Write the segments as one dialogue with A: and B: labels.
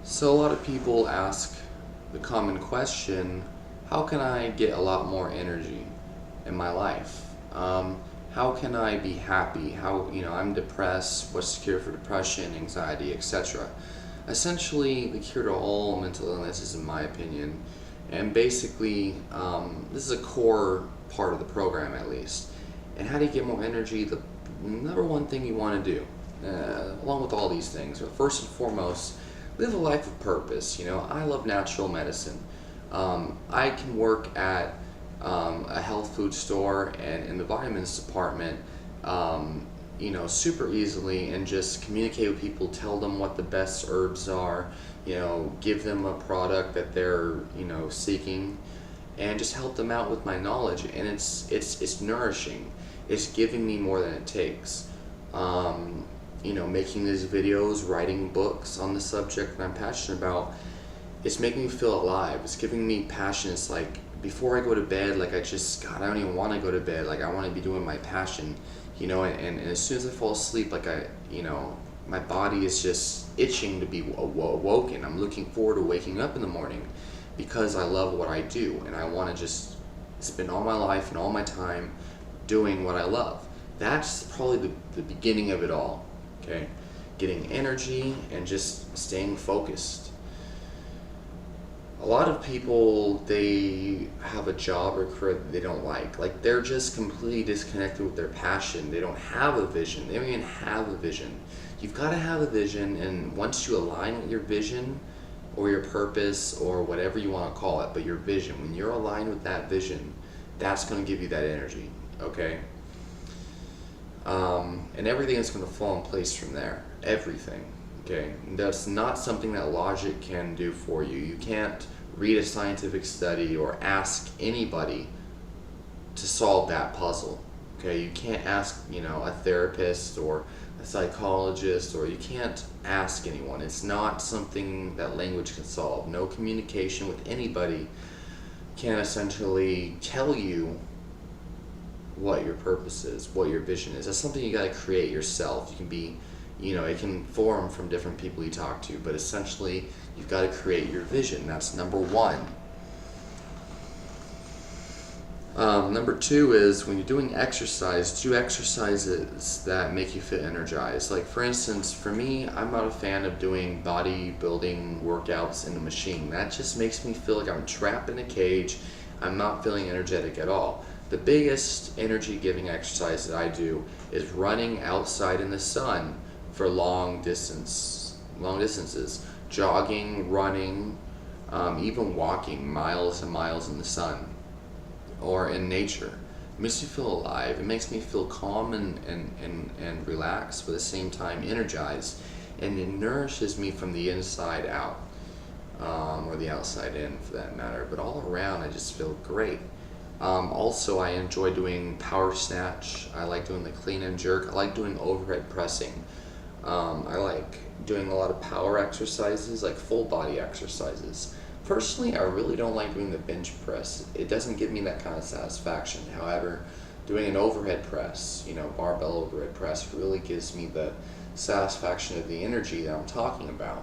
A: So a lot of people ask the common question, how can I get a lot more energy in my life? How can I be happy? I'm depressed, what's the cure for depression, anxiety, etc. Essentially, the cure to all mental illnesses, in my opinion, and basically, this is a core part of the program at least. And how do you get more energy? The number one thing you want to do, along with all these things, but first and foremost, live a life of purpose. I love natural medicine. I can work at a health food store and in the vitamins department, super easily and just communicate with people, tell them what the best herbs are, give them a product that they're, seeking, and just help them out with my knowledge. And it's nourishing. It's giving me more than it takes. Making these videos, writing books on the subject that I'm passionate about, it's making me feel alive. It's giving me passion. It's like before I go to bed, like God, I don't even want to go to bed. Like I want to be doing my passion, and as soon as I fall asleep, my body is just itching to be awoken. I'm looking forward to waking up in the morning because I love what I do and I want to just spend all my life and all my time doing what I love. That's probably the beginning of it all. Okay, getting energy and just staying focused. A lot of people, they have a job or career that they don't like they're just completely disconnected with their passion. They don't have a vision. They don't even have a vision. You've got to have a vision, and once you align with your vision or your purpose or whatever you want to call it, but your vision, when you're aligned with that vision, that's going to give you that energy. Okay, and everything is going to fall in place from there. Everything. Okay, that's not something that logic can do for you. You can't read a scientific study or ask anybody to solve that puzzle. Okay, you can't ask, a therapist or a psychologist, or you can't ask anyone. It's not something that language can solve. No communication with anybody can essentially tell you what your purpose is, what your vision is. That's something you got to create yourself. You can be, it can form from different people you talk to, but essentially you've got to create your vision. That's number one. Number two is when you're doing exercise, do exercises that make you feel energized. Like for instance, for me, I'm not a fan of doing bodybuilding workouts in the machine. That just makes me feel like I'm trapped in a cage. I'm not feeling energetic at all. The biggest energy giving exercise that I do is running outside in the sun for long distances, jogging, running, even walking miles and miles in the sun or in nature. It makes me feel alive. It makes me feel calm and relaxed, but at the same time energized, and it nourishes me from the inside out, or the outside in for that matter. But all around, I just feel great. Also, I enjoy doing power snatch. I like doing the clean and jerk. I like doing overhead pressing. I like doing a lot of power exercises, like full body exercises. Personally, I really don't like doing the bench press. It doesn't give me that kind of satisfaction. However, doing an overhead press, barbell overhead press, really gives me the satisfaction of the energy that I'm talking about.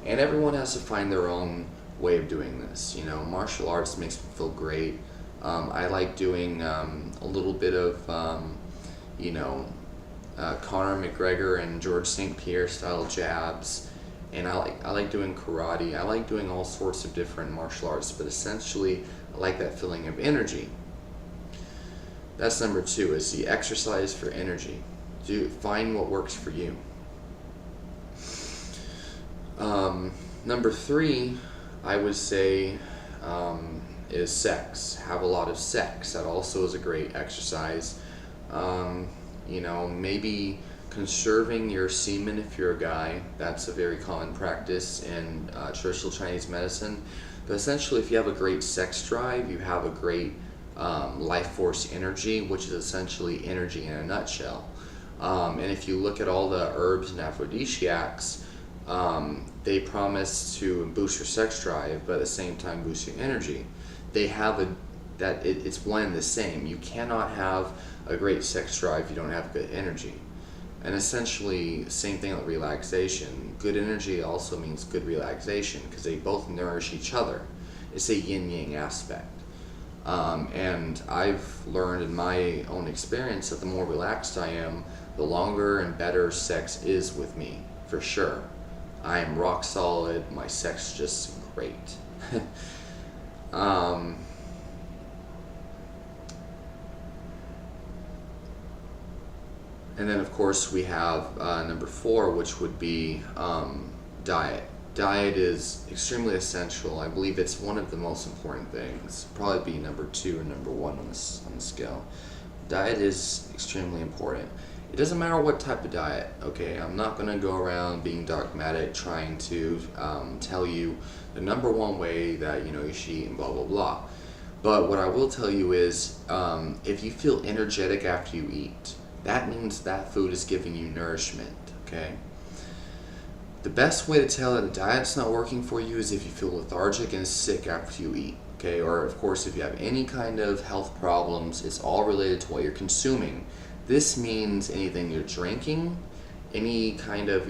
A: And everyone has to find their own way of doing this. Martial arts makes me feel great. I like doing a little bit of, Conor McGregor and George St. Pierre style jabs, and I like doing karate. I like doing all sorts of different martial arts, but essentially I like that feeling of energy. That's number two, is the exercise for energy. Find what works for you. Number three, I would say, is sex. Have a lot of sex. That also is a great exercise. Maybe conserving your semen if you're a guy. That's a very common practice in traditional Chinese medicine. But essentially, if you have a great sex drive, you have a great life force energy, which is essentially energy in a nutshell. And if you look at all the herbs and aphrodisiacs, they promise to boost your sex drive, but at the same time boost your energy. They have it's one and the same. You cannot have a great sex drive if you don't have good energy. And essentially, same thing with relaxation. Good energy also means good relaxation because they both nourish each other. It's a yin yang aspect. And I've learned in my own experience that the more relaxed I am, the longer and better sex is with me, for sure. I am rock solid, my sex is just great. um, and then, of course, we have number 4, which would be diet. Diet is extremely essential. I believe it's one of the most important things. Probably be number 2 or number 1 on the scale. Diet is extremely important. It doesn't matter what type of diet, okay? I'm not going to go around being dogmatic trying to tell you the number 1 way that you should eat and blah blah blah. But what I will tell you is if you feel energetic after you eat, that means that food is giving you nourishment, okay? The best way to tell that a diet's not working for you is if you feel lethargic and sick after you eat, okay? Or, of course, if you have any kind of health problems, it's all related to what you're consuming. This means anything you're drinking, any kind of,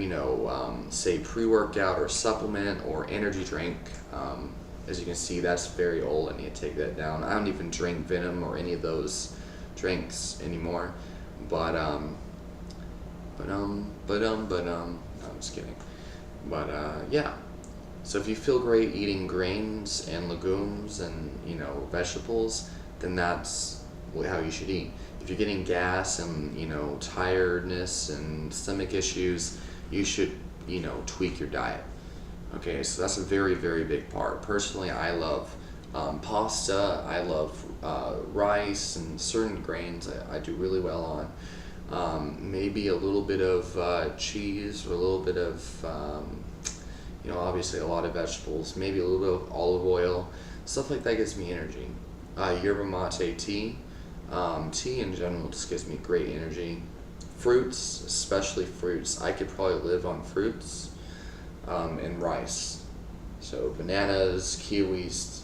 A: say pre-workout or supplement or energy drink. As you can see, that's very old. I need to take that down. I don't even drink Venom or any of those drinks anymore. But no, I'm just kidding. But yeah. So if you feel great eating grains and legumes and vegetables, then that's how you should eat. If you're getting gas and tiredness and stomach issues, you should tweak your diet. Okay, so that's a very, very big part. Personally, I love pasta. I love rice and certain grains. I do really well on. Maybe a little bit of cheese or a little bit of obviously a lot of vegetables. Maybe a little bit of olive oil. Stuff like that gives me energy. Yerba mate tea. Tea in general just gives me great energy. Fruits, especially fruits. I could probably live on fruits and rice. So bananas, kiwis,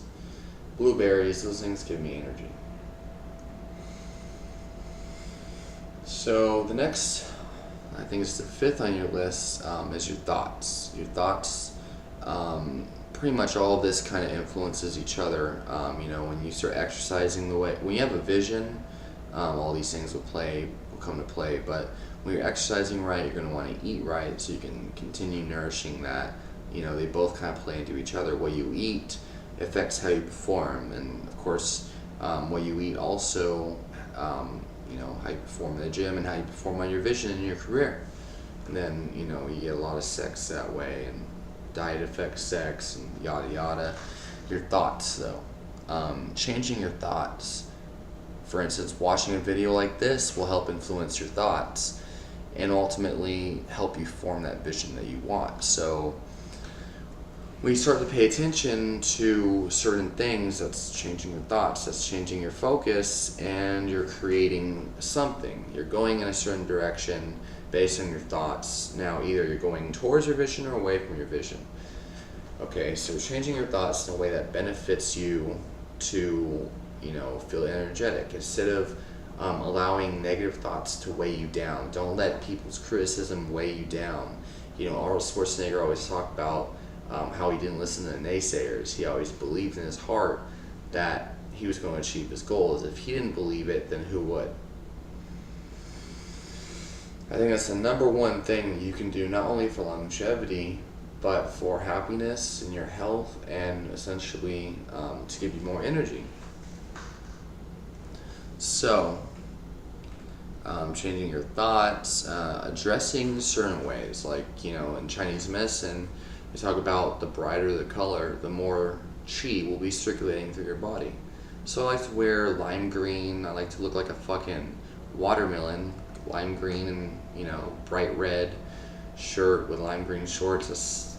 A: blueberries, those things give me energy. So the next, I think it's the 5th on your list, is your thoughts. Your thoughts, pretty much all of this kind of influences each other. When you start exercising when you have a vision, all these things will come to play. But when you're exercising right, you're going to want to eat right so you can continue nourishing that. They both kind of play into each other. What you eat affects how you perform, and of course, what you eat also, how you perform in the gym and how you perform on your vision in your career. And then, you get a lot of sex that way, and diet affects sex, and yada yada. Your thoughts, though. Changing your thoughts. For instance, watching a video like this will help influence your thoughts and ultimately help you form that vision that you want. So when you start to pay attention to certain things, that's changing your thoughts, that's changing your focus, and you're creating something. You're going in a certain direction based on your thoughts. Now, either you're going towards your vision or away from your vision. Okay, so changing your thoughts in a way that benefits you to, feel energetic. Instead of allowing negative thoughts to weigh you down. Don't let people's criticism weigh you down. Arnold Schwarzenegger always talked about how he didn't listen to the naysayers. He always believed in his heart that he was going to achieve his goals. If he didn't believe it, then who would? I think that's the number 1 thing you can do, not only for longevity, but for happiness and your health, and essentially to give you more energy. So, changing your thoughts, addressing certain ways, like, in Chinese medicine, they talk about the brighter the color, the more qi will be circulating through your body. So I like to wear lime green. I like to look like a fucking watermelon. Lime green and, bright red shirt with lime green shorts. It's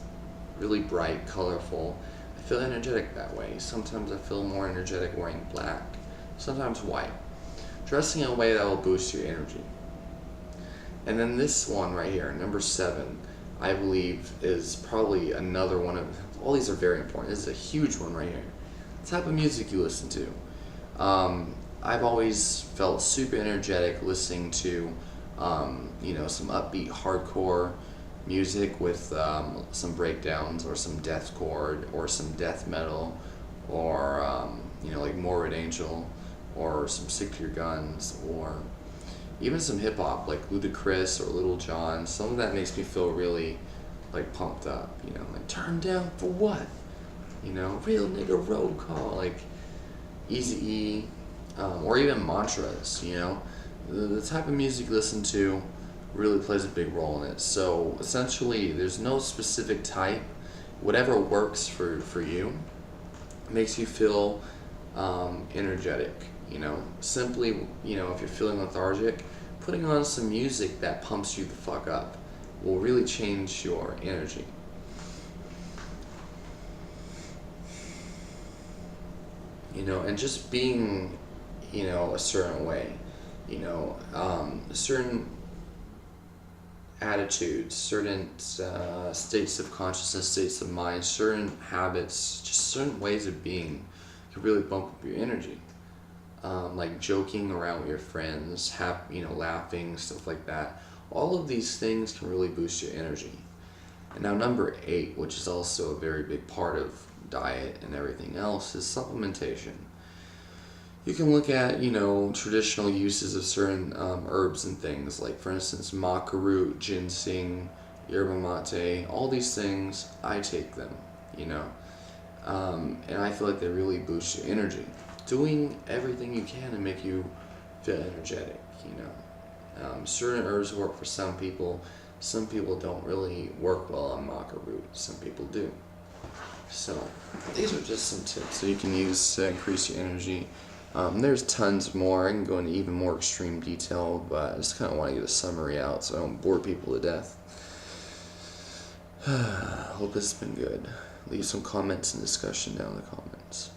A: really bright, colorful. I feel energetic that way. Sometimes I feel more energetic wearing black. Sometimes white. Dressing in a way that will boost your energy. And then this one right here, number 7, I believe is probably another one of, all these are very important. This is a huge one right here. The type of music you listen to. I've always felt super energetic listening to Some upbeat hardcore music with some breakdowns, or some deathcore, or some death metal, or like Morbid Angel, or some Sick to Your Guns, or even some hip hop like Ludacris or Little John. Some of that makes me feel really like pumped up. Like turn down for what? Real nigga roll call, like Eazy-E, or even mantras. The type of music you listen to really plays a big role in it. So essentially, there's no specific type. Whatever works for you makes you feel energetic. Simply, if you're feeling lethargic, putting on some music that pumps you the fuck up will really change your energy. And just being, a certain way, certain attitudes, certain states of consciousness, states of mind, certain habits, just certain ways of being can really bump up your energy. Like joking around with your friends, laughing, stuff like that. All of these things can really boost your energy. And now number 8, which is also a very big part of diet and everything else, is supplementation. You can look at, traditional uses of certain herbs and things, like for instance, maca root, ginseng, yerba mate, all these things, I take them, and I feel like they really boost your energy. Doing everything you can to make you feel energetic, certain herbs work for some people. Some people don't really work well on maca root. Some people do. So these are just some tips that you can use to increase your energy. There's tons more. I can go into even more extreme detail, but I just kind of want to get a summary out so I don't bore people to death. Hope this has been good. Leave some comments and discussion down in the comments.